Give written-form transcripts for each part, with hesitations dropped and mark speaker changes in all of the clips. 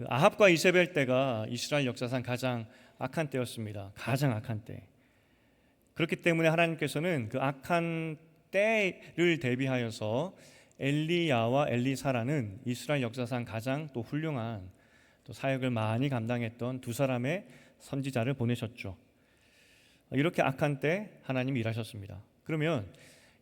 Speaker 1: 그 아합과 이세벨 때가 이스라엘 역사상 가장 악한 때였습니다. 가장 악한 때. 그렇기 때문에 하나님께서는 그 악한 때를 대비하여서 엘리야와 엘리사라는 이스라엘 역사상 가장 또 훌륭한 또 사역을 많이 감당했던 두 사람의 선지자를 보내셨죠. 이렇게 악한 때 하나님이 일하셨습니다. 그러면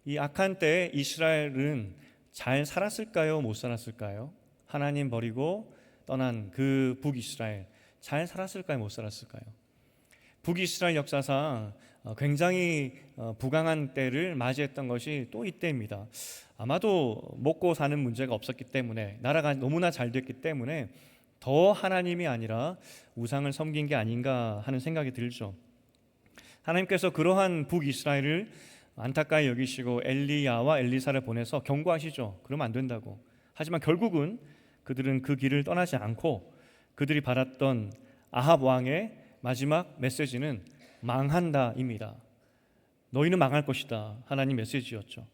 Speaker 1: 이 악한 때에 이스라엘은 잘 살았을까요? 못 살았을까요? 하나님 버리고 떠난 그 북이스라엘 잘 살았을까요? 못 살았을까요? 북이스라엘 역사상 굉장히 부강한 때를 맞이했던 것이 또 이때입니다. 아마도 먹고 사는 문제가 없었기 때문에, 나라가 너무나 잘 됐기 때문에 더 하나님이 아니라 우상을 섬긴 게 아닌가 하는 생각이 들죠. 하나님께서 그러한 북이스라엘을 안타까이 여기시고 엘리야와 엘리사를 보내서 경고하시죠. 그러면 안 된다고. 하지만 결국은 그들은 그 길을 떠나지 않고 그들이 받았던 아합 왕의 마지막 메시지는 망한다입니다. 너희는 망할 것이다. 하나님 메시지였죠.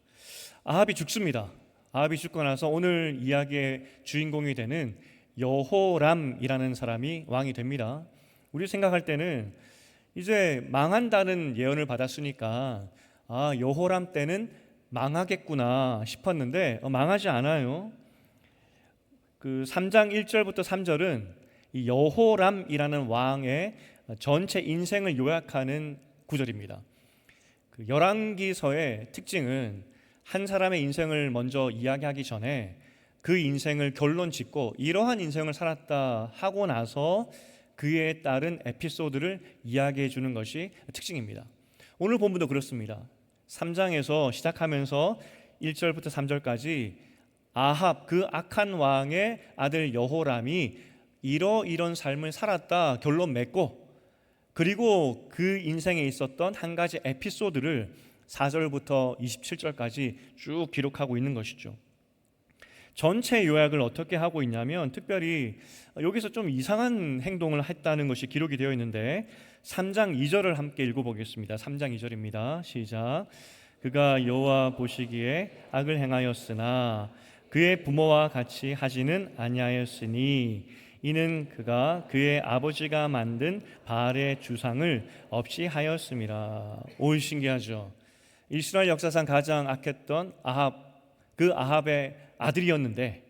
Speaker 1: 아합이 죽습니다. 아합이 죽고 나서 오늘 이야기의 주인공이 되는 여호람이라는 사람이 왕이 됩니다. 우리 생각할 때는 이제 망한다는 예언을 받았으니까 여호람 때는 망하겠구나 싶었는데 망하지 않아요. 그 3장 1절부터 3절은 이 여호람이라는 왕의 전체 인생을 요약하는 구절입니다. 그 열왕기서의 특징은 한 사람의 인생을 먼저 이야기하기 전에 그 인생을 결론 짓고 이러한 인생을 살았다 하고 나서 그에 따른 에피소드를 이야기해 주는 것이 특징입니다. 오늘 본문도 그렇습니다. 3장에서 시작하면서 1절부터 3절까지 아합 그 악한 왕의 아들 여호람이 이런 삶을 살았다 결론 맺고, 그리고 그 인생에 있었던 한 가지 에피소드를 4절부터 27절까지 쭉 기록하고 있는 것이죠. 전체 요약을 어떻게 하고 있냐면 특별히 여기서 좀 이상한 행동을 했다는 것이 기록이 되어 있는데 3장 2절을 함께 읽어보겠습니다. 3장 2절입니다. 시작. 그가 여호와 보시기에 악을 행하였으나 그의 부모와 같이 하지는 아니하였으니 이는 그가 그의 아버지가 만든 바알의 주상을 없이 하였음이라. 오, 신기하죠. 이스라엘 역사상 가장 악했던 아합, 그 아합의 아들이었는데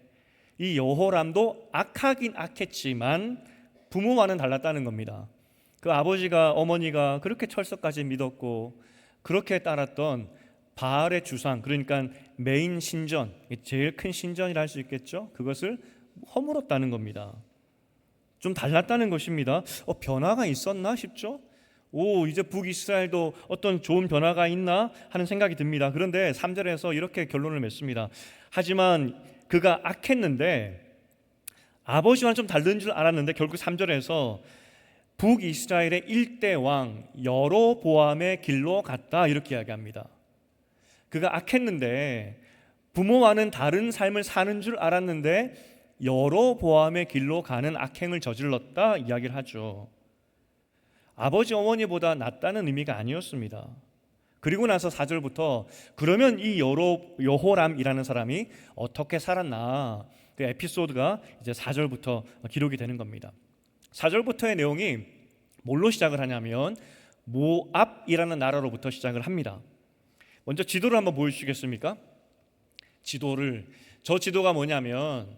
Speaker 1: 이 여호람도 악하긴 악했지만 부모와는 달랐다는 겁니다. 그 아버지가 어머니가 그렇게 철석까지 믿었고 그렇게 따랐던 바알의 주상, 그러니까 메인 신전, 제일 큰 신전이라 할 수 있겠죠. 그것을 허물었다는 겁니다. 좀 달랐다는 것입니다. 변화가 있었나 싶죠. 이제 북이스라엘도 어떤 좋은 변화가 있나 하는 생각이 듭니다. 그런데 3절에서 이렇게 결론을 맺습니다. 하지만 그가 악했는데 아버지와는 좀 다른 줄 알았는데 결국 3절에서 북이스라엘의 1대 왕 여로보암의 길로 갔다 이렇게 이야기합니다. 그가 악했는데 부모와는 다른 삶을 사는 줄 알았는데 여로보암의 길로 가는 악행을 저질렀다 이야기를 하죠. 아버지 어머니보다 낫다는 의미가 아니었습니다. 그리고 나서 4절부터 그러면 이 여호람이라는 사람이 어떻게 살았나, 그 에피소드가 이제 4절부터 기록이 되는 겁니다. 4절부터의 내용이 뭘로 시작을 하냐면 모압이라는 나라로부터 시작을 합니다. 먼저 지도를 한번 보여주시겠습니까? 저 지도가 뭐냐면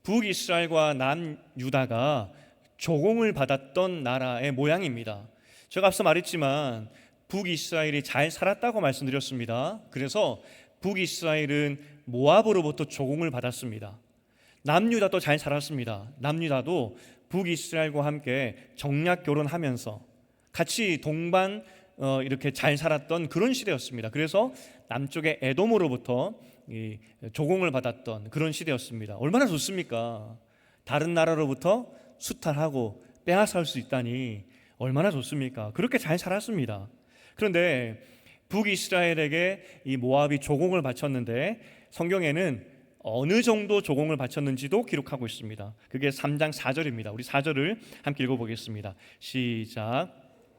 Speaker 1: 북이스라엘과 남유다가 조공을 받았던 나라의 모양입니다. 제가 앞서 말했지만 북이스라엘이 잘 살았다고 말씀드렸습니다. 그래서 북이스라엘은 모압으로부터 조공을 받았습니다. 남유다도 잘 살았습니다. 남유다도 북이스라엘과 함께 정략 결혼하면서 같이 동반 이렇게 잘 살았던 그런 시대였습니다. 그래서 남쪽의 에돔으로부터 조공을 받았던 그런 시대였습니다. 얼마나 좋습니까? 다른 나라로부터 수탈하고 빼앗을 수 있다니 얼마나 좋습니까? 그렇게 잘 살았습니다. 그런데 북이스라엘에게 이 모압이 조공을 바쳤는데 성경에는 어느 정도 조공을 바쳤는지도 기록하고 있습니다. 그게 3장 4절입니다. 우리 4절을 함께 읽어보겠습니다. 시작.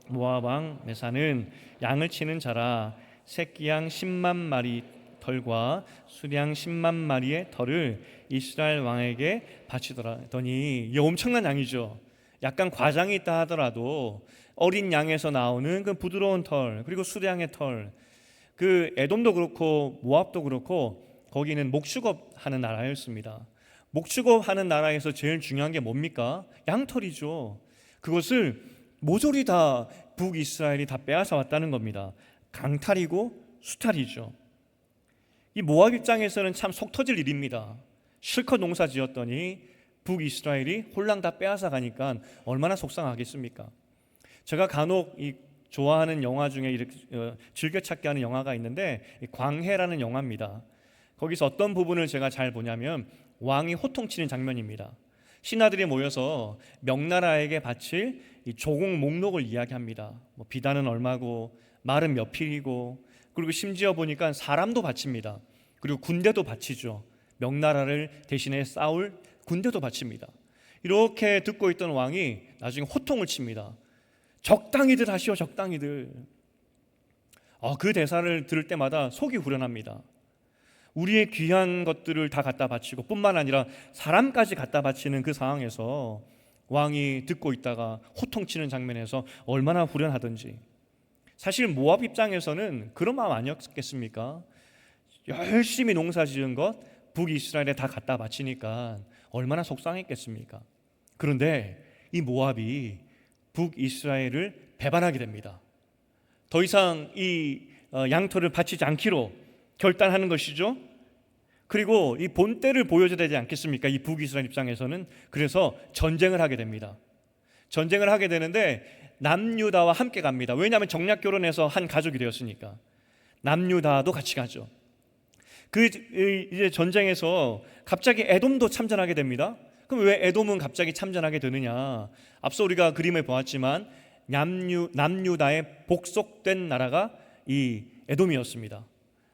Speaker 1: 모압 왕 메사는 양을 치는 자라 새끼 양 10만 마리 털과 수량 10만 마리의 털을 이스라엘 왕에게 바치더라더니, 이 엄청난 양이죠. 약간 과장이 있다 하더라도 어린 양에서 나오는 그 부드러운 털, 그리고 수량의 털, 그 에돔도 그렇고 모압도 그렇고 거기는 목축업 하는 나라였습니다. 목축업 하는 나라에서 제일 중요한 게 뭡니까? 양털이죠. 그것을 모조리 다 북이스라엘이 다 빼앗아 왔다는 겁니다. 강탈이고 수탈이죠. 이 모압 입장에서는 참 속 터질 일입니다. 실컷 농사 지었더니 북이스라엘이 홀랑 다 빼앗아 가니까 얼마나 속상하겠습니까? 제가 간혹 이 좋아하는 영화 중에 이렇게 즐겨찾기 하는 영화가 있는데, 광해라는 영화입니다. 거기서 어떤 부분을 제가 잘 보냐면 왕이 호통치는 장면입니다. 신하들이 모여서 명나라에게 바칠 이 조공 목록을 이야기합니다. 뭐 비단은 얼마고 말은 몇 필이고, 그리고 심지어 보니까 사람도 바칩니다. 그리고 군대도 바치죠. 명나라를 대신해 싸울 군대도 바칩니다. 이렇게 듣고 있던 왕이 나중에 호통을 칩니다. 적당히들 하시오, 적당히들. 그 대사를 들을 때마다 속이 후련합니다. 우리의 귀한 것들을 다 갖다 바치고 뿐만 아니라 사람까지 갖다 바치는 그 상황에서 왕이 듣고 있다가 호통치는 장면에서 얼마나 후련하던지. 사실 모압 입장에서는 그런 마음 아니었겠습니까? 열심히 농사 지은 것 북이스라엘에 다 갖다 바치니까 얼마나 속상했겠습니까? 그런데 이 모압이 북이스라엘을 배반하게 됩니다. 더 이상 이 양털을 바치지 않기로 결단하는 것이죠. 그리고 이 본때를 보여줘야 되지 않겠습니까? 이 북이스라엘 입장에서는. 그래서 전쟁을 하게 됩니다. 전쟁을 하게 되는데 남유다와 함께 갑니다. 왜냐하면 정략 결혼해서 한 가족이 되었으니까. 남유다도 같이 가죠. 이제 전쟁에서 갑자기 에돔도 참전하게 됩니다. 그럼 왜 에돔은 갑자기 참전하게 되느냐? 앞서 우리가 그림을 보았지만 남유다의 복속된 나라가 이 에돔이었습니다.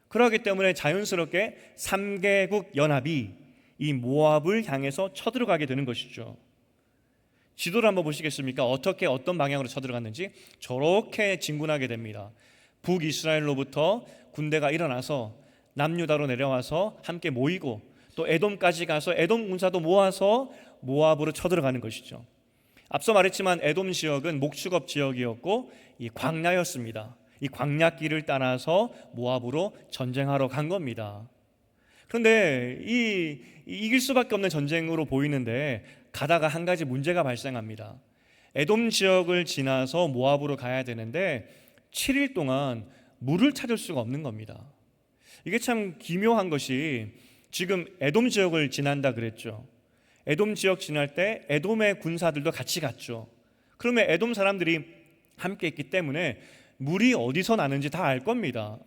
Speaker 1: 그렇기 때문에 자연스럽게 3개국 연합이 이 모압을 향해서 쳐들어가게 되는 것이죠. 지도를 한번 보시겠습니까? 어떤 방향으로 쳐들어갔는지. 저렇게 진군하게 됩니다. 북이스라엘로부터 군대가 일어나서 남유다로 내려와서 함께 모이고, 또 에돔까지 가서 에돔 군사도 모아서 모압으로 쳐들어가는 것이죠. 앞서 말했지만 에돔 지역은 목축업 지역이었고 이 광야였습니다. 이 광야길을 따라서 모압으로 전쟁하러 간 겁니다. 그런데 이길 수밖에 없는 전쟁으로 보이는데 가다가 한 가지 문제가 발생합니다. 에돔 지역을 지나서 모압으로 가야 되는데 7일 동안 물을 찾을 수가 없는 겁니다. 이게 참 기묘한 것이, 지금 에돔 지역을 지난다 그랬죠. 에돔 지역 지날 때 에돔의 군사들도 같이 갔죠. 그러면 에돔 사람들이 함께 있기 때문에 물이 어디서 나는지 다 알 겁니다.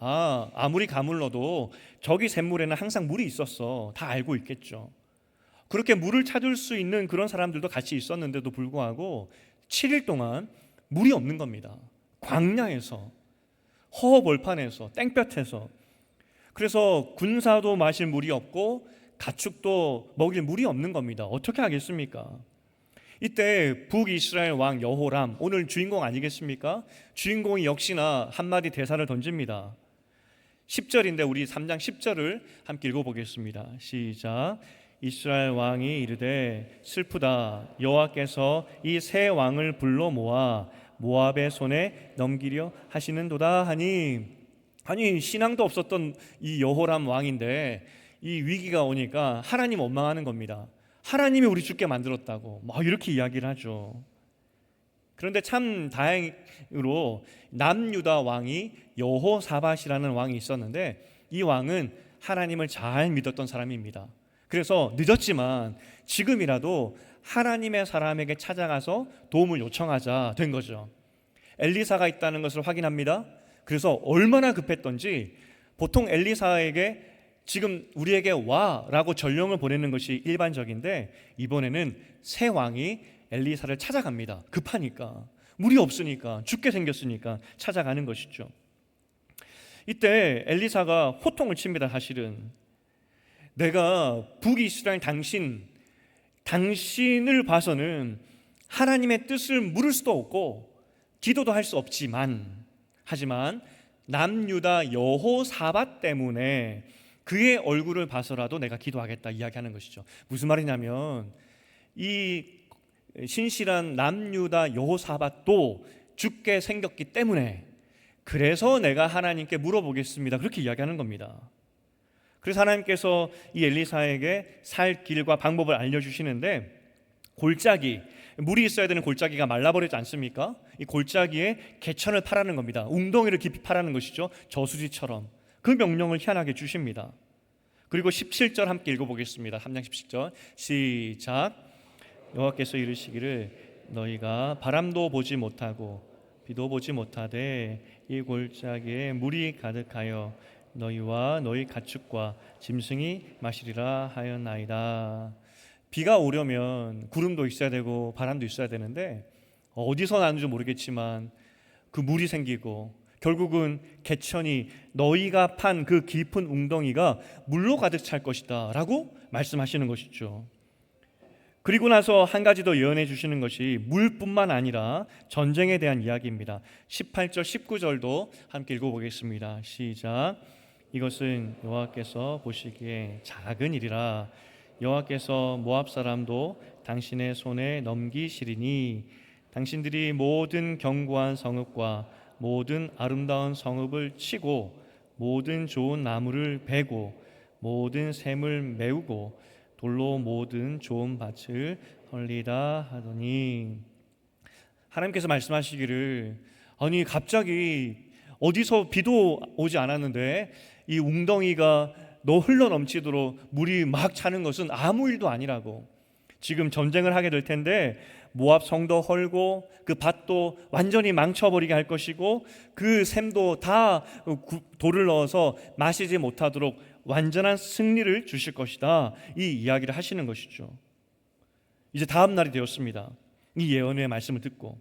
Speaker 1: 아무리 가물러도 저기 샘물에는 항상 물이 있었어. 다 알고 있겠죠. 그렇게 물을 찾을 수 있는 그런 사람들도 같이 있었는데도 불구하고 7일 동안 물이 없는 겁니다. 광야에서, 허허벌판에서, 땡볕에서. 그래서 군사도 마실 물이 없고 가축도 먹일 물이 없는 겁니다. 어떻게 하겠습니까? 이때 북이스라엘 왕 여호람, 오늘 주인공 아니겠습니까? 주인공이 역시나 한마디 대사를 던집니다. 10절인데 우리 3장 10절을 함께 읽어보겠습니다. 시작. 이스라엘 왕이 이르되 슬프다. 여호와께서 이 세 왕을 불러 모아 모압의 손에 넘기려 하시는도다 하니, 아니 신앙도 없었던 이 여호람 왕인데 이 위기가 오니까 하나님 원망하는 겁니다. 하나님이 우리 죽게 만들었다고 막 이렇게 이야기를 하죠. 그런데 참 다행으로 남유다 왕이 여호사밧이라는 왕이 있었는데 이 왕은 하나님을 잘 믿었던 사람입니다. 그래서 늦었지만 지금이라도 하나님의 사람에게 찾아가서 도움을 요청하자 된 거죠. 엘리사가 있다는 것을 확인합니다. 그래서 얼마나 급했던지 보통 엘리사에게 지금 우리에게 와라고 전령을 보내는 것이 일반적인데 이번에는 새 왕이 엘리사를 찾아갑니다. 급하니까, 물이 없으니까, 죽게 생겼으니까 찾아가는 것이죠. 이때 엘리사가 호통을 칩니다. 사실은 내가 북이스라엘 당신을 봐서는 하나님의 뜻을 물을 수도 없고 기도도 할 수 없지만, 하지만 남유다 여호사밧 때문에 그의 얼굴을 봐서라도 내가 기도하겠다 이야기하는 것이죠. 무슨 말이냐면 이 신실한 남유다 여호사밧도 죽게 생겼기 때문에 그래서 내가 하나님께 물어보겠습니다, 그렇게 이야기하는 겁니다. 그래서 하나님께서 이 엘리사에게 살 길과 방법을 알려주시는데, 골짜기, 물이 있어야 되는 골짜기가 말라버리지 않습니까? 이 골짜기에 개천을 파라는 겁니다. 웅덩이를 깊이 파라는 것이죠. 저수지처럼. 그 명령을 희한하게 주십니다. 그리고 17절 함께 읽어보겠습니다. 3장 17절 시작. 여호와께서 이르시기를 너희가 바람도 보지 못하고 비도 보지 못하되 이 골짜기에 물이 가득하여 너희와 너희 가축과 짐승이 마시리라 하였나이다. 비가 오려면 구름도 있어야 되고 바람도 있어야 되는데 어디서 나는지 모르겠지만 그 물이 생기고 결국은 개천이 너희가 판 그 깊은 웅덩이가 물로 가득 찰 것이다 라고 말씀하시는 것이죠. 그리고 나서 한 가지 더 예언해 주시는 것이 물뿐만 아니라 전쟁에 대한 이야기입니다. 18절 19절도 함께 읽어보겠습니다. 시작. 이것은 여호와께서 보시기에 작은 일이라 여호와께서 모압 사람도 당신의 손에 넘기시리니 당신들이 모든 견고한 성읍과 모든 아름다운 성읍을 치고 모든 좋은 나무를 베고 모든 샘을 메우고 돌로 모든 좋은 밭을 헐리다 하더니, 하나님께서 말씀하시기를 아니 갑자기 어디서 비도 오지 않았는데 이 웅덩이가 너 흘러 넘치도록 물이 막 차는 것은 아무 일도 아니라고. 지금 전쟁을 하게 될 텐데 모압 성도 헐고 그 밭도 완전히 망쳐버리게 할 것이고 그 샘도 다 돌을 넣어서 마시지 못하도록 완전한 승리를 주실 것이다, 이 이야기를 하시는 것이죠. 이제 다음 날이 되었습니다. 이 예언의 말씀을 듣고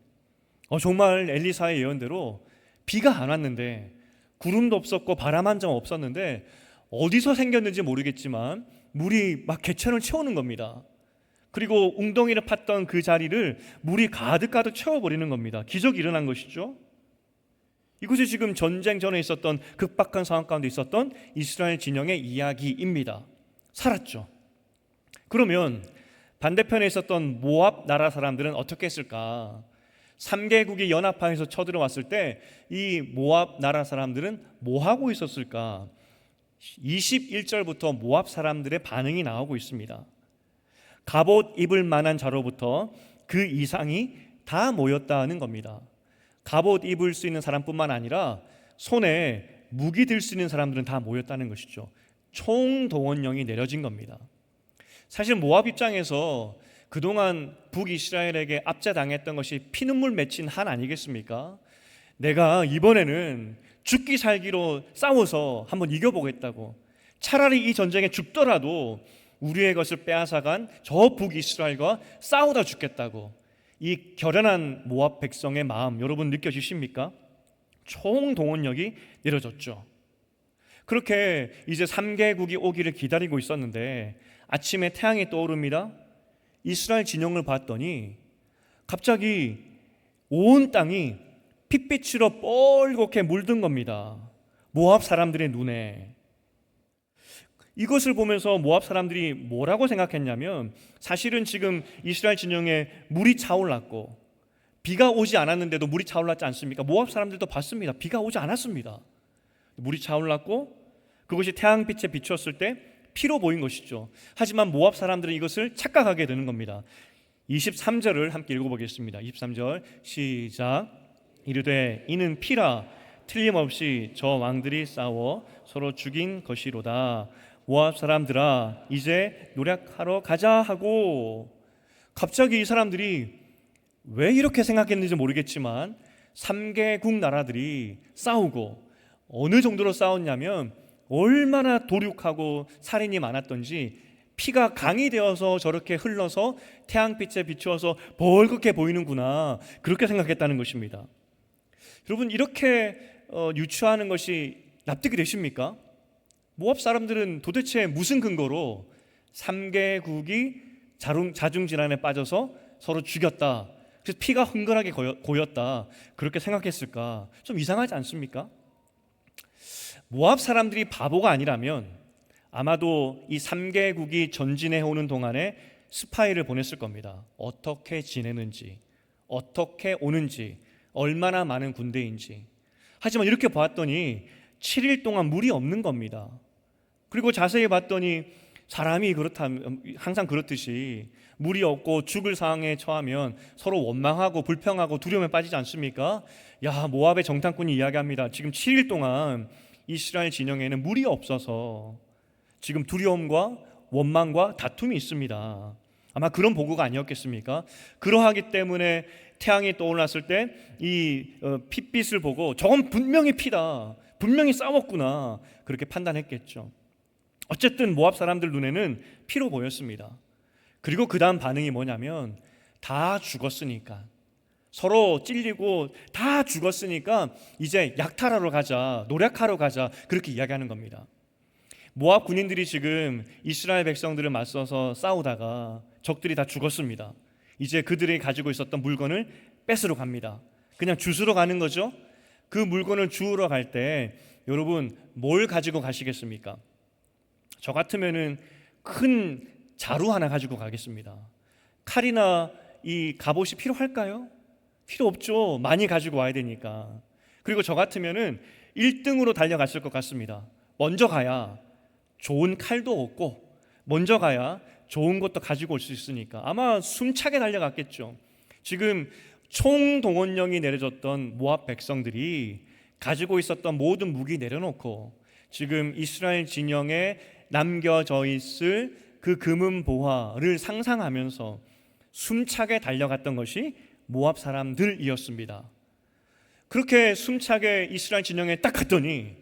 Speaker 1: 정말 엘리사의 예언대로 비가 안 왔는데 구름도 없었고 바람 한 점 없었는데 어디서 생겼는지 모르겠지만 물이 막 개천을 채우는 겁니다. 그리고 웅덩이를 팠던 그 자리를 물이 가득 채워버리는 겁니다. 기적이 일어난 것이죠. 이것이 지금 전쟁 전에 있었던 극박한 상황 가운데 있었던 이스라엘 진영의 이야기입니다. 살았죠. 그러면 반대편에 있었던 모압 나라 사람들은 어떻게 했을까? 3개국이 연합하여서 쳐들어왔을 때 이 모압 나라 사람들은 뭐 하고 있었을까? 21절부터 모압 사람들의 반응이 나오고 있습니다. 갑옷 입을 만한 자로부터 그 이상이 다 모였다는 겁니다. 갑옷 입을 수 있는 사람뿐만 아니라 손에 무기 들 수 있는 사람들은 다 모였다는 것이죠. 총동원령이 내려진 겁니다. 사실 모압 입장에서 그동안 북이스라엘에게 압제당했던 것이 피눈물 맺힌 한 아니겠습니까? 내가 이번에는 죽기 살기로 싸워서 한번 이겨보겠다고, 차라리 이 전쟁에 죽더라도 우리의 것을 빼앗아간 저 북이스라엘과 싸우다 죽겠다고, 이 결연한 모압 백성의 마음 여러분 느껴지십니까? 총동원력이 내려졌죠. 그렇게 이제 3개국이 오기를 기다리고 있었는데 아침에 태양이 떠오릅니다. 이스라엘 진영을 봤더니 갑자기 온 땅이 핏빛으로 뻘겋게 물든 겁니다. 모압 사람들의 눈에. 이것을 보면서 모압 사람들이 뭐라고 생각했냐면, 사실은 지금 이스라엘 진영에 물이 차올랐고 비가 오지 않았는데도 물이 차올랐지 않습니까? 모압 사람들도 봤습니다. 비가 오지 않았습니다. 물이 차올랐고 그것이 태양빛에 비추었을 때 피로 보인 것이죠. 하지만 모압 사람들은 이것을 착각하게 되는 겁니다. 23절을 함께 읽어보겠습니다. 23절 시작. 이르되 이는 피라 틀림없이 저 왕들이 싸워 서로 죽인 것이로다. 모압 사람들아 이제 노력하러 가자 하고, 갑자기 이 사람들이 왜 이렇게 생각했는지 모르겠지만 3개국 나라들이 싸우고 어느 정도로 싸웠냐면 얼마나 도륙하고 살인이 많았던지 피가 강이 되어서 저렇게 흘러서 태양빛에 비추어서 벌겋게 보이는구나, 그렇게 생각했다는 것입니다. 여러분, 이렇게 유추하는 것이 납득이 되십니까? 모압 사람들은 도대체 무슨 근거로 3개국이 자중질환에 빠져서 서로 죽였다, 그래서 피가 흥건하게 고였다, 그렇게 생각했을까? 좀 이상하지 않습니까? 모압 사람들이 바보가 아니라면 아마도 이 3개국이 전진해 오는 동안에 스파이를 보냈을 겁니다. 어떻게 지내는지, 어떻게 오는지, 얼마나 많은 군대인지. 하지만 이렇게 봤더니 7일 동안 물이 없는 겁니다. 그리고 자세히 봤더니 사람이 항상 그렇듯이 물이 없고 죽을 상황에 처하면 서로 원망하고 불평하고 두려움에 빠지지 않습니까? 야, 모압의 정탐꾼이 이야기합니다. 지금 7일 동안 이스라엘 진영에는 물이 없어서 지금 두려움과 원망과 다툼이 있습니다. 아마 그런 보고가 아니었겠습니까? 그러하기 때문에 태양이 떠올랐을 때 이 핏빛을 보고 저건 분명히 피다, 분명히 싸웠구나, 그렇게 판단했겠죠. 어쨌든 모압 사람들 눈에는 피로 보였습니다. 그리고 그 다음 반응이 뭐냐면 다 죽었으니까, 서로 찔리고 다 죽었으니까 이제 약탈하러 가자, 노략하러 가자, 그렇게 이야기하는 겁니다. 모압 군인들이 지금 이스라엘 백성들을 맞서서 싸우다가 적들이 다 죽었습니다. 이제 그들이 가지고 있었던 물건을 뺏으러 갑니다. 그냥 주스러 가는 거죠. 그 물건을 주우러 갈 때 여러분 뭘 가지고 가시겠습니까? 저 같으면은 큰 자루 하나 가지고 가겠습니다. 칼이나 이 갑옷이 필요할까요? 필요 없죠. 많이 가지고 와야 되니까. 그리고 저 같으면은 1등으로 달려갔을 것 같습니다. 먼저 가야 좋은 칼도 얻고, 먼저 가야 좋은 것도 가지고 올 수 있으니까 아마 숨차게 달려갔겠죠. 지금 총동원령이 내려졌던 모압 백성들이 가지고 있었던 모든 무기 내려놓고 지금 이스라엘 진영에 남겨져 있을 그 금은 보화를 상상하면서 숨차게 달려갔던 것이 모압 사람들이었습니다. 그렇게 숨차게 이스라엘 진영에 딱 갔더니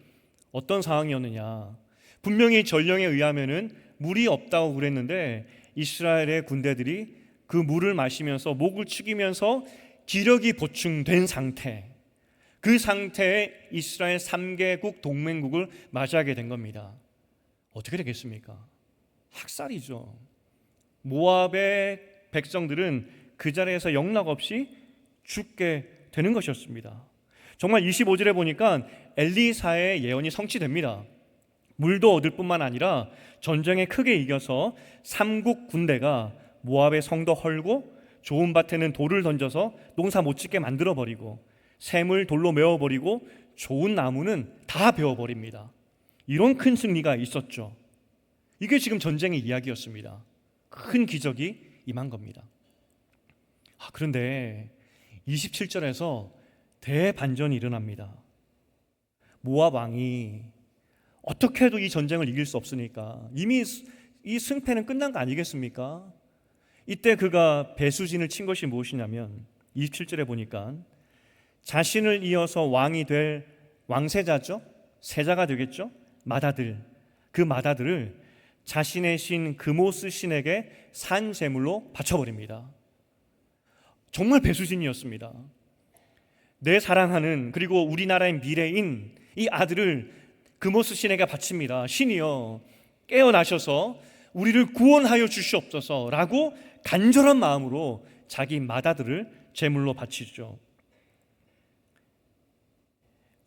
Speaker 1: 어떤 상황이었느냐? 분명히 전령에 의하면은 물이 없다고 그랬는데 이스라엘의 군대들이 그 물을 마시면서 목을 축이면서 기력이 보충된 상태, 그 상태에 이스라엘 3개국 동맹국을 맞이하게 된 겁니다. 어떻게 되겠습니까? 학살이죠. 모압의 백성들은 그 자리에서 영락없이 죽게 되는 것이었습니다. 정말 25절에 보니까 엘리사의 예언이 성취됩니다. 물도 얻을 뿐만 아니라 전쟁에 크게 이겨서 3국 군대가 모압의 성도 헐고 좋은 밭에는 돌을 던져서 농사 못 짓게 만들어버리고 샘을 돌로 메워버리고 좋은 나무는 다 베어버립니다. 이런 큰 승리가 있었죠. 이게 지금 전쟁의 이야기였습니다. 큰 기적이 임한 겁니다. 그런데 27절에서 대반전이 일어납니다. 모압 왕이 어떻게 해도 이 전쟁을 이길 수 없으니까 이미 이 승패는 끝난 거 아니겠습니까? 이때 그가 배수진을 친 것이 무엇이냐면 27절에 보니까 자신을 이어서 왕이 될 왕세자죠, 세자가 되겠죠, 마다들, 그 마다들을 자신의 신 그모스 신에게 산 제물로 바쳐버립니다. 정말 배수진이었습니다. 내 사랑하는, 그리고 우리나라의 미래인 이 아들을 그모스 신에게 바칩니다. 신이여 깨어나셔서 우리를 구원하여 주시옵소서 라고 간절한 마음으로 자기 맏아들을 제물로 바치죠.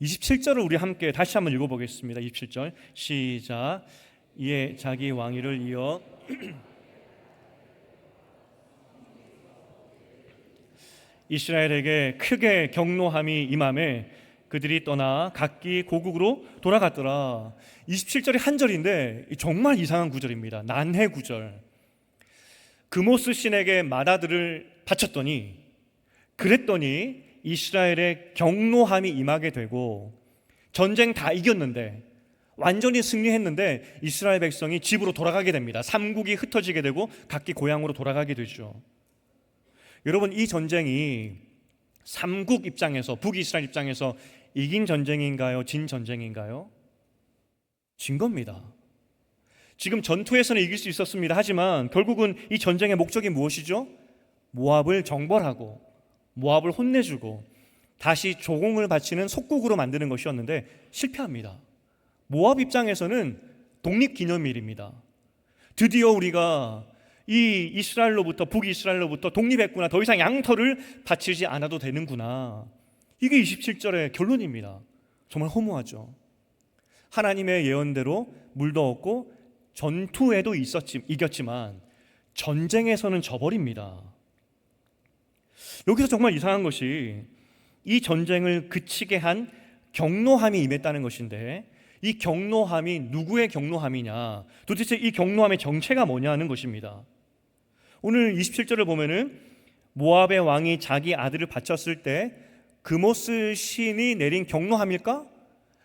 Speaker 1: 27절을 우리 함께 다시 한번 읽어보겠습니다. 27절 시작. 이에 자기 왕위를 이어 이스라엘에게 크게 경노함이 임함에 그들이 떠나 각기 고국으로 돌아갔더라. 27절이 한 절인데 정말 이상한 구절입니다. 난해 구절. 그모스 신에게 맏아들을 바쳤더니, 그랬더니 이스라엘의 경노함이 임하게 되고 전쟁 다 이겼는데, 완전히 승리했는데 이스라엘 백성이 집으로 돌아가게 됩니다. 삼국이 흩어지게 되고 각기 고향으로 돌아가게 되죠. 여러분, 이 전쟁이 삼국 입장에서, 북이스라엘 입장에서 이긴 전쟁인가요? 진 전쟁인가요? 진 겁니다. 지금 전투에서는 이길 수 있었습니다. 하지만 결국은 이 전쟁의 목적이 무엇이죠? 모압을 정벌하고 모압을 혼내주고 다시 조공을 바치는 속국으로 만드는 것이었는데 실패합니다. 모압 입장에서는 독립기념일입니다. 드디어 우리가 이 이스라엘로부터, 북이스라엘로부터 독립했구나, 더 이상 양털을 바치지 않아도 되는구나, 이게 27절의 결론입니다. 정말 허무하죠. 하나님의 예언대로 물도 얻고 전투에도 이겼지만 전쟁에서는 져버립니다. 여기서 정말 이상한 것이 이 전쟁을 그치게 한 경노함이 임했다는 것인데, 이 경노함이 누구의 경노함이냐, 도대체 이 경노함의 정체가 뭐냐는 것입니다. 오늘 27절을 보면은 모압의 왕이 자기 아들을 바쳤을 때 그모스 신이 내린 경노함일까?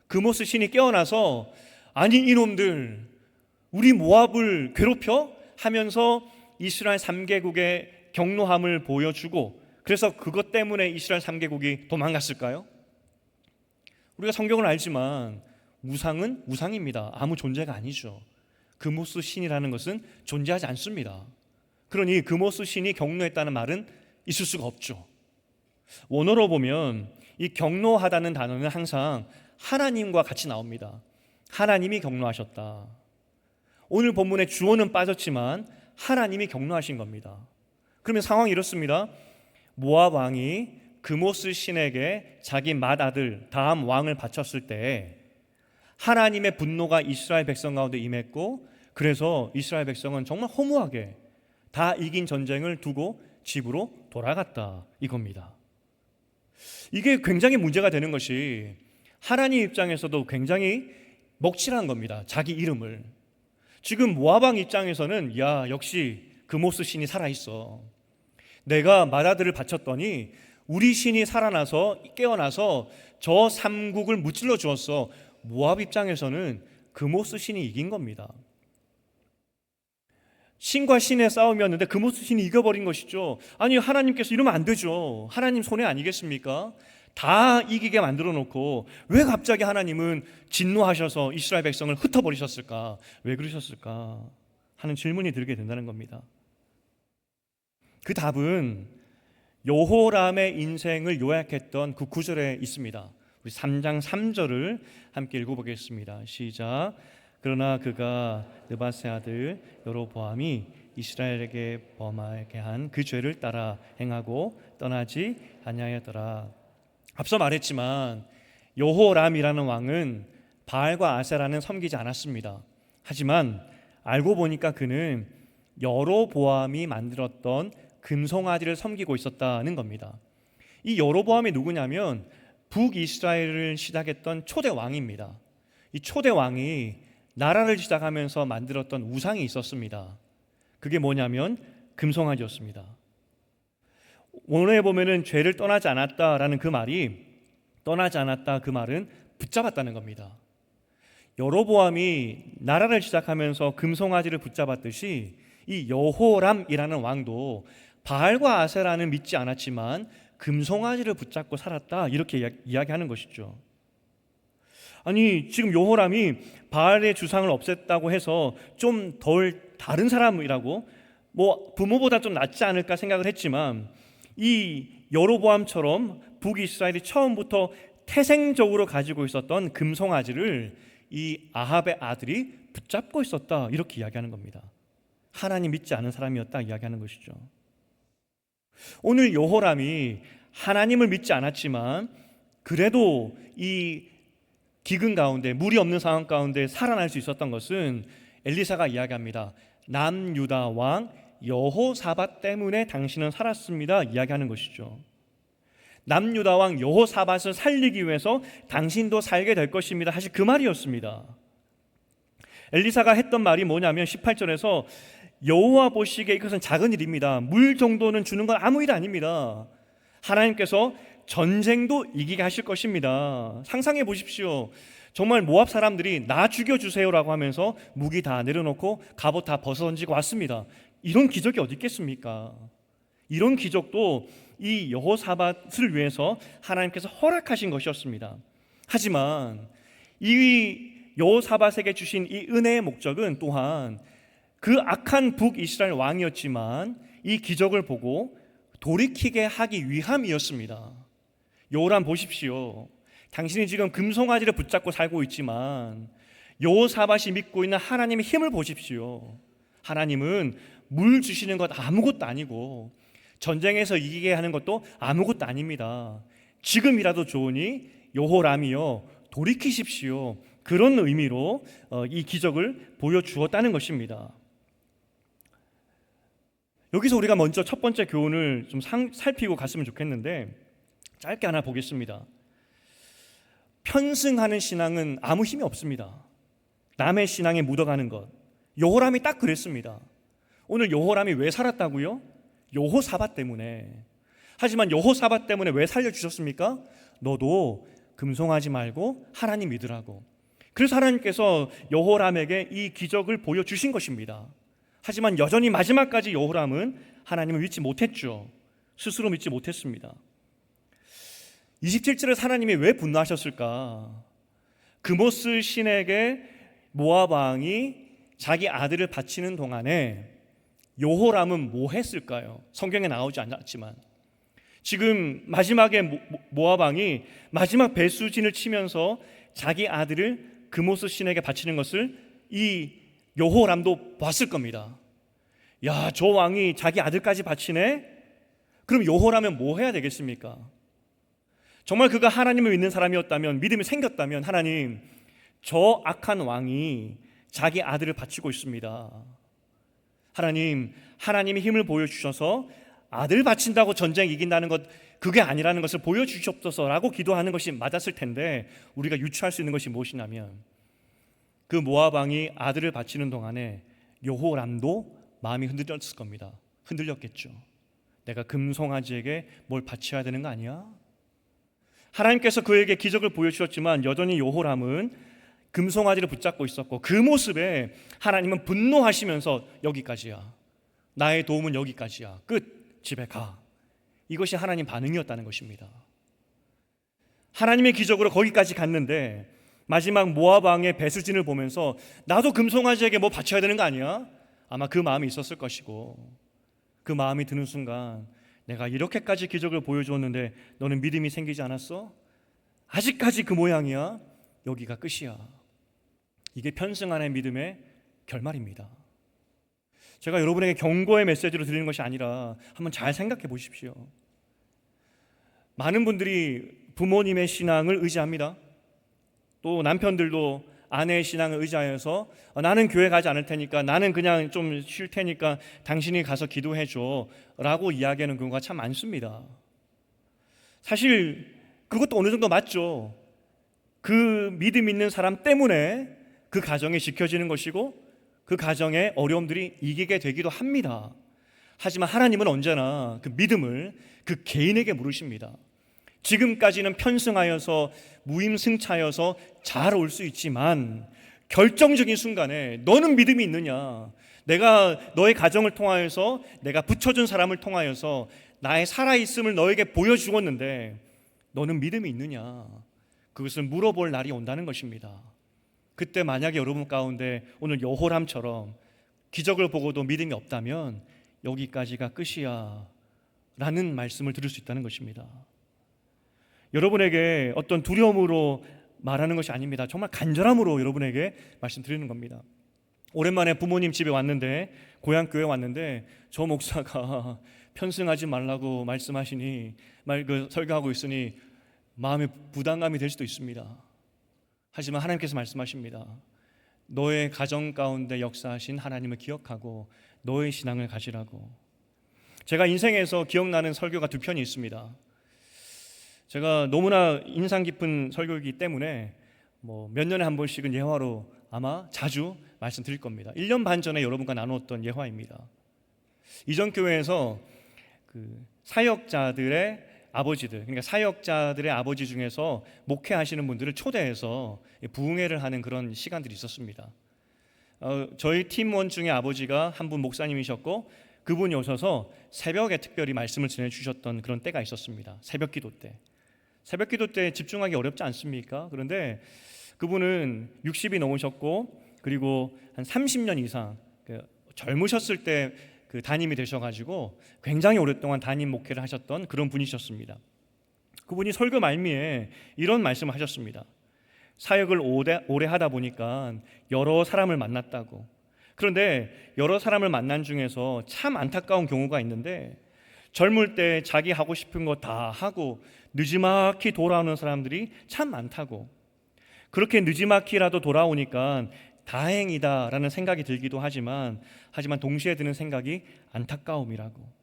Speaker 1: 그모스 신이 깨어나서 아니 이놈들 우리 모압을 괴롭혀? 하면서 이스라엘 3개국의 경노함을 보여주고, 그래서 그것 때문에 이스라엘 3개국이 도망갔을까요? 우리가 성경을 알지만 우상은 우상입니다. 아무 존재가 아니죠. 그모스 신이라는 것은 존재하지 않습니다. 그러니 그모스 신이 경노했다는 말은 있을 수가 없죠. 원어로 보면 이 경노하다는 단어는 항상 하나님과 같이 나옵니다. 하나님이 경노하셨다. 오늘 본문의 주어는 빠졌지만 하나님이 경노하신 겁니다. 그러면 상황이 이렇습니다. 모압 왕이 그모스 신에게 자기 맏아들 다음 왕을 바쳤을 때 하나님의 분노가 이스라엘 백성 가운데 임했고, 그래서 이스라엘 백성은 정말 허무하게 다 이긴 전쟁을 두고 집으로 돌아갔다 이겁니다. 이게 굉장히 문제가 되는 것이 하나님 입장에서도 굉장히 먹칠한 겁니다. 자기 이름을. 지금 모압 왕 입장에서는 야 역시 그모스 신이 살아있어. 내가 맏아들을 바쳤더니 우리 신이 살아나서 깨어나서 저 삼국을 무찔러 주었어. 모압 입장에서는 그모스 신이 이긴 겁니다. 신과 신의 싸움이었는데 그모스 신이 이겨버린 것이죠. 아니 하나님께서 이러면 안 되죠. 하나님 손해 아니겠습니까? 다 이기게 만들어 놓고 왜 갑자기 하나님은 진노하셔서 이스라엘 백성을 흩어버리셨을까? 왜 그러셨을까? 하는 질문이 들게 된다는 겁니다. 그 답은 여호람의 인생을 요약했던 그 구절에 있습니다. 우리 3장 3절을 함께 읽어보겠습니다. 시작. 그러나 그가 느밧의 아들 여로보암이 이스라엘에게 범하게 한 그 죄를 따라 행하고 떠나지 아니하였더라. 앞서 말했지만 여호람이라는 왕은 바알과 아세라는 섬기지 않았습니다. 하지만 알고 보니까 그는 여로보암이 만들었던 금송아지를 섬기고 있었다는 겁니다. 이 여로보암이 누구냐면 북이스라엘을 시작했던 초대 왕입니다. 이 초대 왕이 나라를 시작하면서 만들었던 우상이 있었습니다. 그게 뭐냐면 금송아지였습니다. 오늘에 보면은 죄를 떠나지 않았다라는 그 말이, 떠나지 않았다 그 말은 붙잡았다는 겁니다. 여로보암이 나라를 시작하면서 금송아지를 붙잡았듯이 이 여호람이라는 왕도 바알과 아세라는 믿지 않았지만 금송아지를 붙잡고 살았다, 이렇게 이야기하는 것이죠. 아니 지금 여호람이 바알의 주상을 없앴다고 해서 좀 덜 다른 사람이라고, 뭐 부모보다 좀 낫지 않을까 생각을 했지만 이 여로보암처럼 북이스라엘이 처음부터 태생적으로 가지고 있었던 금송아지를 이 아합의 아들이 붙잡고 있었다, 이렇게 이야기하는 겁니다. 하나님 믿지 않은 사람이었다 이야기하는 것이죠. 오늘 여호람이 하나님을 믿지 않았지만 그래도 이 기근 가운데, 물이 없는 상황 가운데 살아날 수 있었던 것은 엘리사가 이야기합니다. 남유다 왕 여호사밧 때문에 당신은 살았습니다 이야기하는 것이죠. 남유다 왕 여호사밧을 살리기 위해서 당신도 살게 될 것입니다, 사실 그 말이었습니다. 엘리사가 했던 말이 뭐냐면 18절에서 여호와 보시기에 이것은 작은 일입니다. 물 정도는 주는 건 아무 일 아닙니다. 하나님께서 전쟁도 이기게 하실 것입니다. 상상해 보십시오. 정말 모압 사람들이 나 죽여주세요라고 하면서 무기 다 내려놓고 갑옷 다 벗어던지고 왔습니다. 이런 기적이 어디 있겠습니까? 이런 기적도 이 여호사밧을 위해서 하나님께서 허락하신 것이었습니다. 하지만 이 여호사밧에게 주신 이 은혜의 목적은 또한 그 악한 북이스라엘 왕이었지만 이 기적을 보고 돌이키게 하기 위함이었습니다. 여호람 보십시오. 당신이 지금 금송아지를 붙잡고 살고 있지만 여호사밧이 믿고 있는 하나님의 힘을 보십시오. 하나님은 물 주시는 것 아무것도 아니고 전쟁에서 이기게 하는 것도 아무것도 아닙니다. 지금이라도 좋으니 여호람이여 돌이키십시오. 그런 의미로 이 기적을 보여주었다는 것입니다. 여기서 우리가 먼저 첫 번째 교훈을 좀 살피고 갔으면 좋겠는데 짧게 하나 보겠습니다. 편승하는 신앙은 아무 힘이 없습니다. 남의 신앙에 묻어가는 것. 여호람이 딱 그랬습니다. 오늘 여호람이 왜 살았다고요? 여호사밧 때문에. 하지만 여호사밧 때문에 왜 살려주셨습니까? 너도 금송하지 말고 하나님 믿으라고. 그래서 하나님께서 여호람에게 이 기적을 보여주신 것입니다. 하지만 여전히 마지막까지 여호람은 하나님을 믿지 못했죠. 스스로 믿지 못했습니다. 27절에 하나님이 왜 분노하셨을까? 그모스 신에게 모압 왕이 자기 아들을 바치는 동안에 여호람은 뭐 했을까요? 성경에 나오지 않았지만 지금 마지막에 모압 왕이 마지막 배수진을 치면서 자기 아들을 그모스 신에게 바치는 것을 이 여호람도 봤을 겁니다. 야, 저 왕이 자기 아들까지 바치네? 그럼 여호람은 뭐 해야 되겠습니까? 정말 그가 하나님을 믿는 사람이었다면, 믿음이 생겼다면, 하나님, 저 악한 왕이 자기 아들을 바치고 있습니다. 하나님, 하나님이 힘을 보여주셔서 아들 바친다고 전쟁 이긴다는 것, 그게 아니라는 것을 보여주시옵소서라고 기도하는 것이 맞았을 텐데, 우리가 유추할 수 있는 것이 무엇이냐면 그 모압 왕이 아들을 바치는 동안에 여호람도 마음이 흔들렸을 겁니다. 흔들렸겠죠. 내가 금송아지에게 뭘 바쳐야 되는 거 아니야? 하나님께서 그에게 기적을 보여주셨지만 여전히 여호람은 금송아지를 붙잡고 있었고, 그 모습에 하나님은 분노하시면서 여기까지야, 나의 도움은 여기까지야, 끝, 집에 가. 이것이 하나님 반응이었다는 것입니다. 하나님의 기적으로 거기까지 갔는데 마지막 모압 왕의 배수진을 보면서 나도 금송아지에게 뭐 바쳐야 되는 거 아니야? 아마 그 마음이 있었을 것이고, 그 마음이 드는 순간 내가 이렇게까지 기적을 보여주었는데 너는 믿음이 생기지 않았어? 아직까지 그 모양이야? 여기가 끝이야. 이게 편승하는 믿음의 결말입니다. 제가 여러분에게 경고의 메시지로 드리는 것이 아니라 한번 잘 생각해 보십시오. 많은 분들이 부모님의 신앙을 의지합니다. 또 남편들도 아내의 신앙을 의지하여서 나는 교회 가지 않을 테니까, 나는 그냥 좀 쉴 테니까 당신이 가서 기도해 줘 라고 이야기하는 경우가 참 많습니다. 사실 그것도 어느 정도 맞죠. 그 믿음 있는 사람 때문에 그 가정이 지켜지는 것이고 그 가정의 어려움들이 이기게 되기도 합니다. 하지만 하나님은 언제나 그 믿음을 그 개인에게 물으십니다. 지금까지는 편승하여서 무임승차여서 잘 올 수 있지만 결정적인 순간에 너는 믿음이 있느냐? 내가 너의 가정을 통하여서, 내가 붙여준 사람을 통하여서 나의 살아있음을 너에게 보여주었는데 너는 믿음이 있느냐? 그것을 물어볼 날이 온다는 것입니다. 그때 만약에 여러분 가운데 오늘 여호람처럼 기적을 보고도 믿음이 없다면 여기까지가 끝이야 라는 말씀을 들을 수 있다는 것입니다. 여러분에게 어떤 두려움으로 말하는 것이 아닙니다. 정말 간절함으로 여러분에게 말씀드리는 겁니다. 오랜만에 부모님 집에 왔는데, 고향 교회 왔는데 저 목사가 편승하지 말라고 말씀하시니 설교하고 있으니 마음에 부담감이 될 수도 있습니다. 하지만 하나님께서 말씀하십니다. 너의 가정 가운데 역사하신 하나님을 기억하고 너의 신앙을 가지라고. 제가 인생에서 기억나는 설교가 두 편이 있습니다. 제가 너무나 인상 깊은 설교이기 때문에 몇 년에 한 번씩은 예화로 아마 자주 말씀드릴 겁니다. 1년 반 전에 여러분과 나누었던 예화입니다. 이전 교회에서 그 사역자들의 아버지들, 그러니까 사역자들의 아버지 중에서 목회하시는 분들을 초대해서 부흥회를 하는 그런 시간들이 있었습니다. 저희 팀원 중에 아버지가 한 분 목사님이셨고, 그분이 오셔서 새벽에 특별히 말씀을 전해주셨던 그런 때가 있었습니다. 새벽 기도 때. 새벽 기도 때 집중하기 어렵지 않습니까? 그런데 그분은 60이 넘으셨고, 그리고 한 30년 이상 젊으셨을 때 그 담임이 되셔가지고 굉장히 오랫동안 담임 목회를 하셨던 그런 분이셨습니다. 그분이 설교 말미에 이런 말씀을 하셨습니다. 사역을 오래 하다 보니까 여러 사람을 만났다고. 그런데 여러 사람을 만난 중에서 참 안타까운 경우가 있는데, 젊을 때 자기 하고 싶은 거 다 하고 느지막이 돌아오는 사람들이 참 많다고. 그렇게 느지막이라도 돌아오니까 다행이다라는 생각이 들기도 하지만 동시에 드는 생각이 안타까움이라고.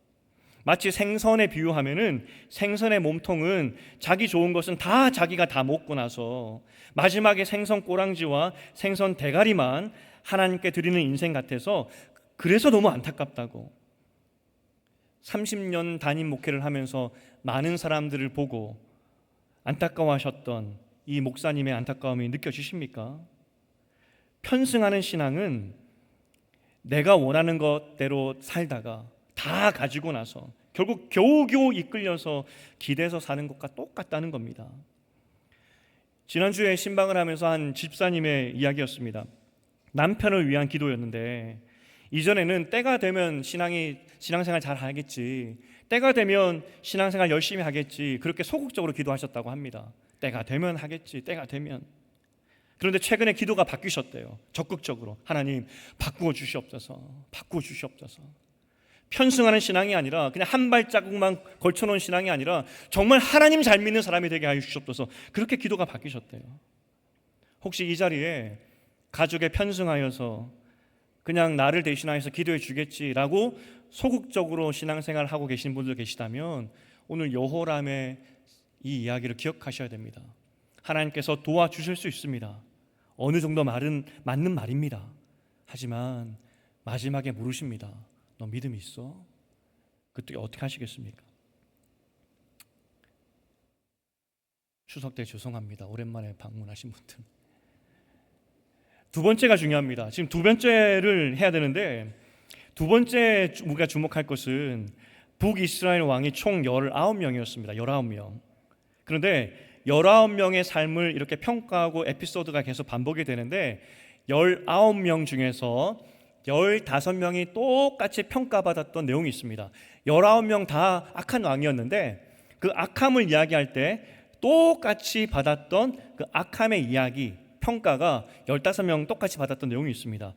Speaker 1: 마치 생선에 비유하면은 생선의 몸통은 자기 좋은 것은 다 자기가 다 먹고 나서 마지막에 생선 꼬랑지와 생선 대가리만 하나님께 드리는 인생 같아서 그래서 너무 안타깝다고. 30년 담임 목회를 하면서 많은 사람들을 보고 안타까워하셨던 이 목사님의 안타까움이 느껴지십니까? 편승하는 신앙은 내가 원하는 것대로 살다가 다 가지고 나서 결국 겨우겨우 이끌려서 기대서 사는 것과 똑같다는 겁니다. 지난주에 신방을 하면서 한 집사님의 이야기였습니다. 남편을 위한 기도였는데 이전에는 때가 되면 신앙생활 잘 하겠지, 때가 되면 신앙생활 열심히 하겠지, 그렇게 소극적으로 기도하셨다고 합니다. 때가 되면 하겠지, 때가 되면. 그런데 최근에 기도가 바뀌셨대요. 적극적으로 하나님 바꾸어 주시옵소서, 바꾸어 주시옵소서. 편승하는 신앙이 아니라 그냥 한 발자국만 걸쳐놓은 신앙이 아니라 정말 하나님 잘 믿는 사람이 되게 하여 주시옵소서, 그렇게 기도가 바뀌셨대요. 혹시 이 자리에 가족에 편승하여서 그냥 나를 대신하여서 기도해 주겠지라고 소극적으로 신앙생활을 하고 계신 분들 계시다면 오늘 여호람의 이 이야기를 기억하셔야 됩니다. 하나님께서 도와주실 수 있습니다. 어느 정도 말은 맞는 말입니다. 하지만 마지막에 물으십니다. 너 믿음 있어? 그때 어떻게 하시겠습니까? 추석 때 죄송합니다. 오랜만에 방문하신 분들. 두 번째가 중요합니다. 지금 두 번째를 해야 되는데, 두 번째 우리가 주목할 것은 북이스라엘 왕이 총 19명이었습니다. 19명. 그런데 19명의 삶을 이렇게 평가하고 에피소드가 계속 반복이 되는데 19명 중에서 15명이 똑같이 평가받았던 내용이 있습니다. 19명 다 악한 왕이었는데 그 악함을 이야기할 때 똑같이 받았던 그 악함의 이야기, 평가가 15명 똑같이 받았던 내용이 있습니다.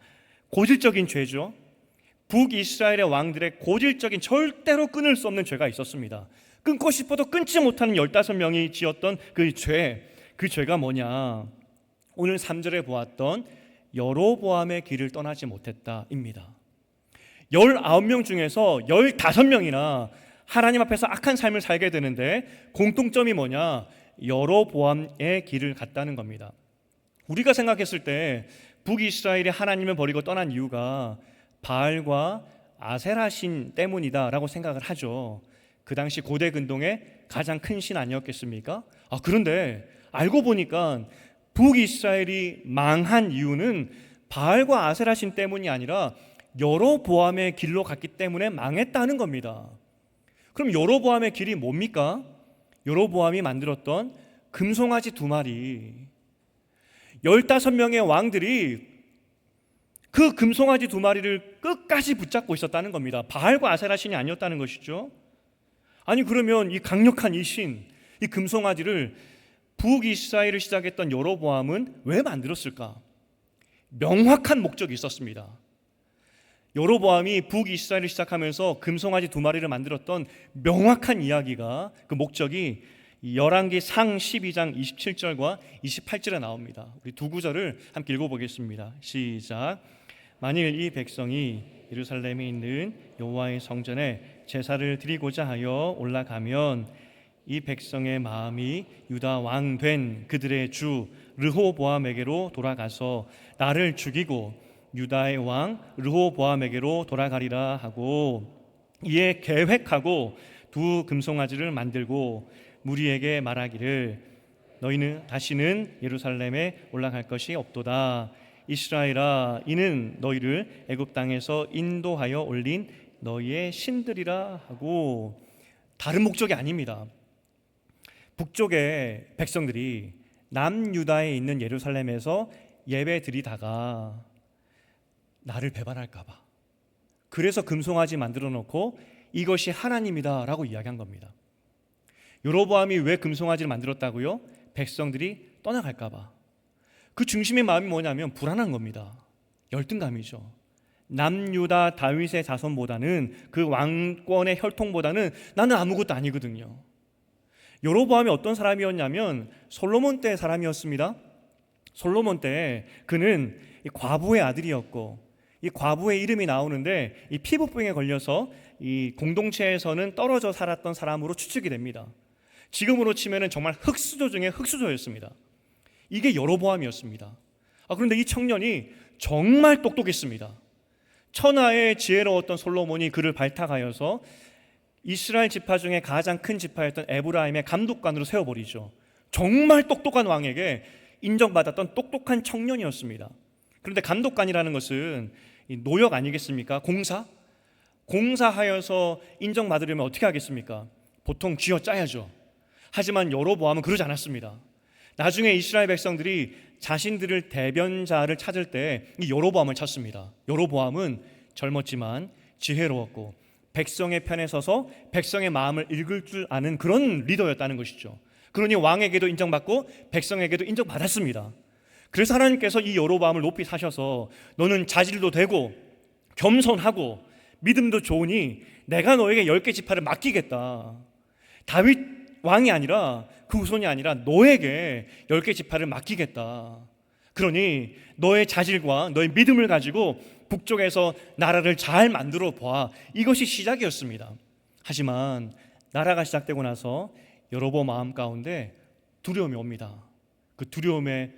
Speaker 1: 고질적인 죄죠. 북이스라엘의 왕들의 고질적인 절대로 끊을 수 없는 죄가 있었습니다. 끊고 싶어도 끊지 못하는 15명이 지었던 그 죄가 뭐냐? 오늘 3절에 보았던 여로보암의 길을 떠나지 못했다입니다. 19명 중에서 15명이나 하나님 앞에서 악한 삶을 살게 되는데 공통점이 뭐냐? 여로보암의 길을 갔다는 겁니다. 우리가 생각했을 때 북이스라엘이 하나님을 버리고 떠난 이유가 바알과 아세라 신 때문이다라고 생각을 하죠. 그 당시 고대 근동의 가장 큰 신 아니었겠습니까? 그런데 알고 보니까 북이스라엘이 망한 이유는 바알과 아세라 신 때문이 아니라 여로보암의 길로 갔기 때문에 망했다는 겁니다. 그럼 여로보암의 길이 뭡니까? 여로보암이 만들었던 금송아지 2마리, 15명의 왕들이 그 금송아지 2마리를 끝까지 붙잡고 있었다는 겁니다. 바알과 아세라 신이 아니었다는 것이죠. 아니 그러면 이 강력한 이 신, 이 금송아지를 북이스라엘을 시작했던 여로보암은 왜 만들었을까? 명확한 목적이 있었습니다. 여로보암이 북이스라엘을 시작하면서 금송아지 2마리를 만들었던 명확한 이야기가, 그 목적이 열왕기 상 12장 27절과 28절에 나옵니다. 우리 두 구절을 함께 읽어보겠습니다. 시작. 만일 이 백성이 예루살렘에 있는 여호와의 성전에 제사를 드리고자 하여 올라가면 이 백성의 마음이 유다 왕 된 그들의 주 르호보암에게로 돌아가서 나를 죽이고 유다의 왕 르호보암에게로 돌아가리라 하고, 이에 계획하고 두 금송아지를 만들고 무리에게 말하기를 너희는 다시는 예루살렘에 올라갈 것이 없도다. 이스라엘아, 이는 너희를 애굽 땅에서 인도하여 올린 너희의 신들이라 하고. 다른 목적이 아닙니다. 북쪽의 백성들이 남유다에 있는 예루살렘에서 예배 드리다가 나를 배반할까 봐, 그래서 금송아지 만들어 놓고 이것이 하나님이다 라고 이야기한 겁니다. 여로보암이 왜 금송아지를 만들었다고요? 백성들이 떠나갈까 봐. 그 중심의 마음이 뭐냐면 불안한 겁니다. 열등감이죠. 남유다 다윗의 자손보다는, 그 왕권의 혈통보다는 나는 아무것도 아니거든요. 여로보암이 어떤 사람이었냐면 솔로몬 때 사람이었습니다. 솔로몬 때 그는 이 과부의 아들이었고, 이 과부의 이름이 나오는데 이 피부병에 걸려서 이 공동체에서는 떨어져 살았던 사람으로 추측이 됩니다. 지금으로 치면은 정말 흙수저 중에 흙수저였습니다. 이게 여로보암이었습니다. 그런데 이 청년이 정말 똑똑했습니다. 천하의 지혜로웠던 솔로몬이 그를 발탁하여서 이스라엘 지파 중에 가장 큰 지파였던 에브라임의 감독관으로 세워버리죠. 정말 똑똑한 왕에게 인정받았던 똑똑한 청년이었습니다. 그런데 감독관이라는 것은 노역 아니겠습니까? 공사하여서 인정받으려면 어떻게 하겠습니까? 보통 쥐어짜야죠. 하지만 여로보암은 그러지 않았습니다. 나중에 이스라엘 백성들이 자신들을 대변자를 찾을 때 이 여로보암을 찾습니다. 여로보암은 젊었지만 지혜로웠고 백성의 편에 서서 백성의 마음을 읽을 줄 아는 그런 리더였다는 것이죠. 그러니 왕에게도 인정받고 백성에게도 인정받았습니다. 그래서 하나님께서 이 여로보암을 높이 사셔서 너는 자질도 되고 겸손하고 믿음도 좋으니 내가 너에게 10개 지파를 맡기겠다. 다윗 왕이 아니라 그 후손이 아니라 너에게 10개 지파를 맡기겠다. 그러니 너의 자질과 너의 믿음을 가지고 북쪽에서 나라를 잘 만들어 봐. 이것이 시작이었습니다. 하지만 나라가 시작되고 나서 여로보암 마음 가운데 두려움이 옵니다. 그 두려움의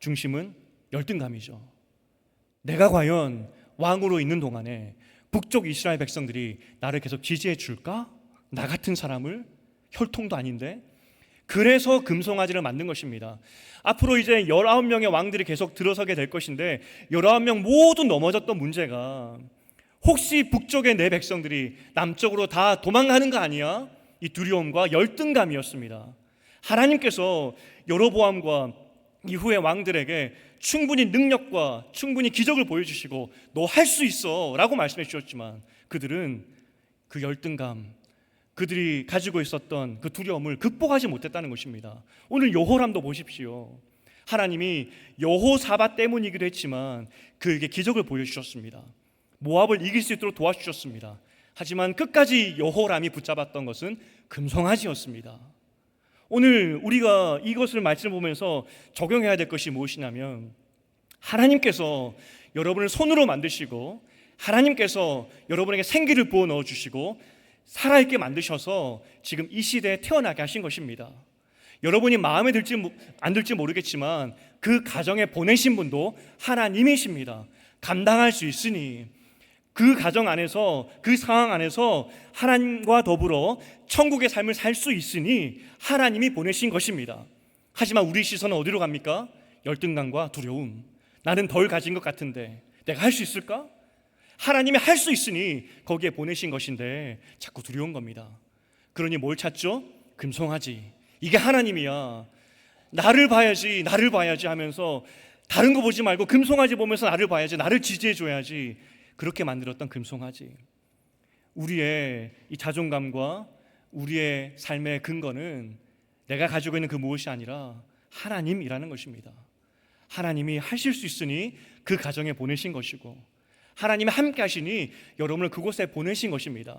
Speaker 1: 중심은 열등감이죠. 내가 과연 왕으로 있는 동안에 북쪽 이스라엘 백성들이 나를 계속 지지해 줄까? 나 같은 사람을? 혈통도 아닌데? 그래서 금송아지를 만든 것입니다. 앞으로 이제 19명의 왕들이 계속 들어서게 될 것인데 19명 모두 넘어졌던 문제가 혹시 북쪽의 내 백성들이 남쪽으로 다 도망가는 거 아니야? 이 두려움과 열등감이었습니다. 하나님께서 여로보암과 이후의 왕들에게 충분히 능력과 충분히 기적을 보여주시고 너 할 수 있어 라고 말씀해 주셨지만 그들은 그 열등감, 그들이 가지고 있었던 그 두려움을 극복하지 못했다는 것입니다. 오늘 여호람도 보십시오. 하나님이 여호사밧 때문이기도 했지만 그에게 기적을 보여주셨습니다. 모압을 이길 수 있도록 도와주셨습니다. 하지만 끝까지 여호람이 붙잡았던 것은 금송아지였습니다. 오늘 우리가 이것을 말씀을 보면서 적용해야 될 것이 무엇이냐면 하나님께서 여러분을 손으로 만드시고 하나님께서 여러분에게 생기를 부어 넣어주시고 살아있게 만드셔서 지금 이 시대에 태어나게 하신 것입니다. 여러분이 마음에 들지 안 들지 모르겠지만 그 가정에 보내신 분도 하나님이십니다. 감당할 수 있으니 그 가정 안에서 그 상황 안에서 하나님과 더불어 천국의 삶을 살 수 있으니 하나님이 보내신 것입니다. 하지만 우리 시선은 어디로 갑니까? 열등감과 두려움. 나는 덜 가진 것 같은데 내가 할 수 있을까? 하나님이 할 수 있으니 거기에 보내신 것인데 자꾸 두려운 겁니다. 그러니 뭘 찾죠? 금송아지. 이게 하나님이야. 나를 봐야지 하면서 다른 거 보지 말고 금송아지 보면서 나를 봐야지, 나를 지지해 줘야지. 그렇게 만들었던 금송아지. 우리의 이 자존감과 우리의 삶의 근거는 내가 가지고 있는 그 무엇이 아니라 하나님이라는 것입니다. 하나님이 하실 수 있으니 그 가정에 보내신 것이고 하나님이 함께 하시니 여러분을 그곳에 보내신 것입니다.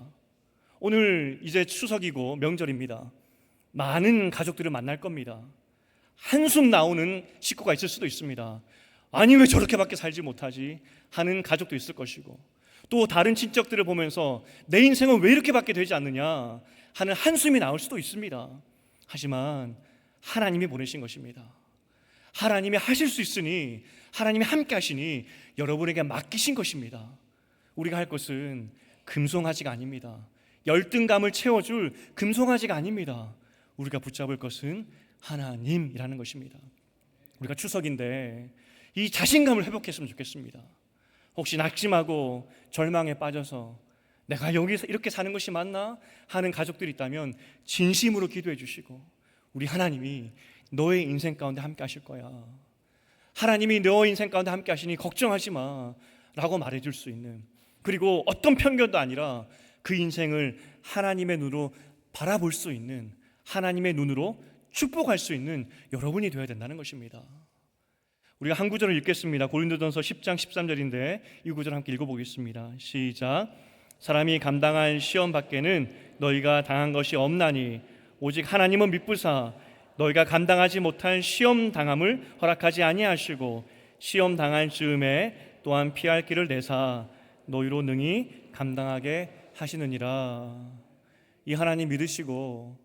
Speaker 1: 오늘 이제 추석이고 명절입니다. 많은 가족들을 만날 겁니다. 한숨 나오는 식구가 있을 수도 있습니다. 아니 왜 저렇게밖에 살지 못하지 하는 가족도 있을 것이고 또 다른 친척들을 보면서 내 인생은 왜 이렇게밖에 되지 않느냐 하는 한숨이 나올 수도 있습니다. 하지만 하나님이 보내신 것입니다. 하나님이 하실 수 있으니 하나님이 함께 하시니 여러분에게 맡기신 것입니다. 우리가 할 것은 금송아지가 아닙니다. 열등감을 채워줄 금송아지가 아닙니다. 우리가 붙잡을 것은 하나님이라는 것입니다. 우리가 추석인데 이 자신감을 회복했으면 좋겠습니다. 혹시 낙심하고 절망에 빠져서 내가 여기서 이렇게 사는 것이 맞나 하는 가족들이 있다면 진심으로 기도해 주시고 우리 하나님이 너의 인생 가운데 함께 하실 거야. 하나님이 너의 인생 가운데 함께 하시니 걱정하지 마 라고 말해줄 수 있는, 그리고 어떤 편견도 아니라 그 인생을 하나님의 눈으로 바라볼 수 있는, 하나님의 눈으로 축복할 수 있는 여러분이 되어야 된다는 것입니다. 우리가 한 구절을 읽겠습니다. 고린도전서 10장 13절인데 이 구절 함께 읽어보겠습니다. 시작. 사람이 감당할 시험 밖에는 너희가 당한 것이 없나니 오직 하나님은 미쁘사 너희가 감당하지 못할 시험 당함을 허락하지 아니하시고 시험 당할 즈음에 또한 피할 길을 내사 너희로 능히 감당하게 하시느니라. 이 하나님 믿으시고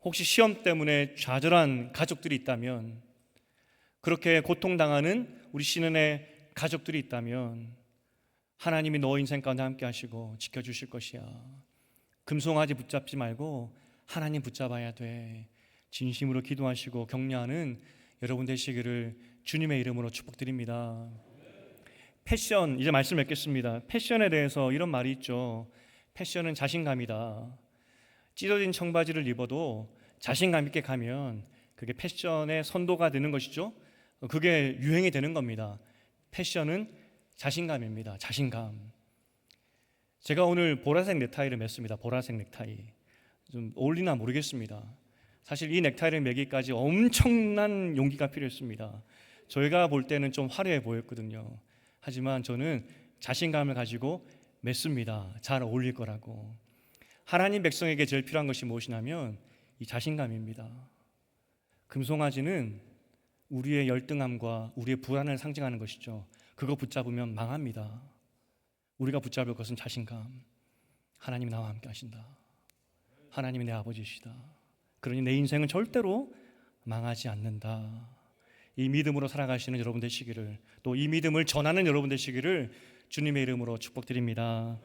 Speaker 1: 혹시 시험 때문에 좌절한 가족들이 있다면, 그렇게 고통당하는 우리 신은의 가족들이 있다면 하나님이 너 인생 가운데 함께 하시고 지켜주실 것이야. 금송아지 붙잡지 말고 하나님 붙잡아야 돼. 진심으로 기도하시고 격려하는 여러분 되시기를 주님의 이름으로 축복드립니다. 패션, 이제 말씀 맺겠습니다. 패션에 대해서 이런 말이 있죠. 패션은 자신감이다. 찢어진 청바지를 입어도 자신감 있게 가면 그게 패션의 선도가 되는 것이죠. 그게 유행이 되는 겁니다. 패션은 자신감입니다. 자신감. 제가 오늘 보라색 넥타이를 맸습니다. 보라색 넥타이. 좀 어울리나 모르겠습니다. 사실 이 넥타이를 매기까지 엄청난 용기가 필요했습니다. 저희가 볼 때는 좀 화려해 보였거든요. 하지만 저는 자신감을 가지고 맸습니다. 잘 어울릴 거라고. 하나님 백성에게 제일 필요한 것이 무엇이냐면 이 자신감입니다. 금송아지는 우리의 열등함과 우리의 불안을 상징하는 것이죠. 그거 붙잡으면 망합니다. 우리가 붙잡을 것은 자신감. 하나님이 나와 함께 하신다. 하나님이 내 아버지시다. 그러니 내 인생은 절대로 망하지 않는다. 이 믿음으로 살아가시는 여러분 되시기를, 또 이 믿음을 전하는 여러분 되시기를 주님의 이름으로 축복드립니다.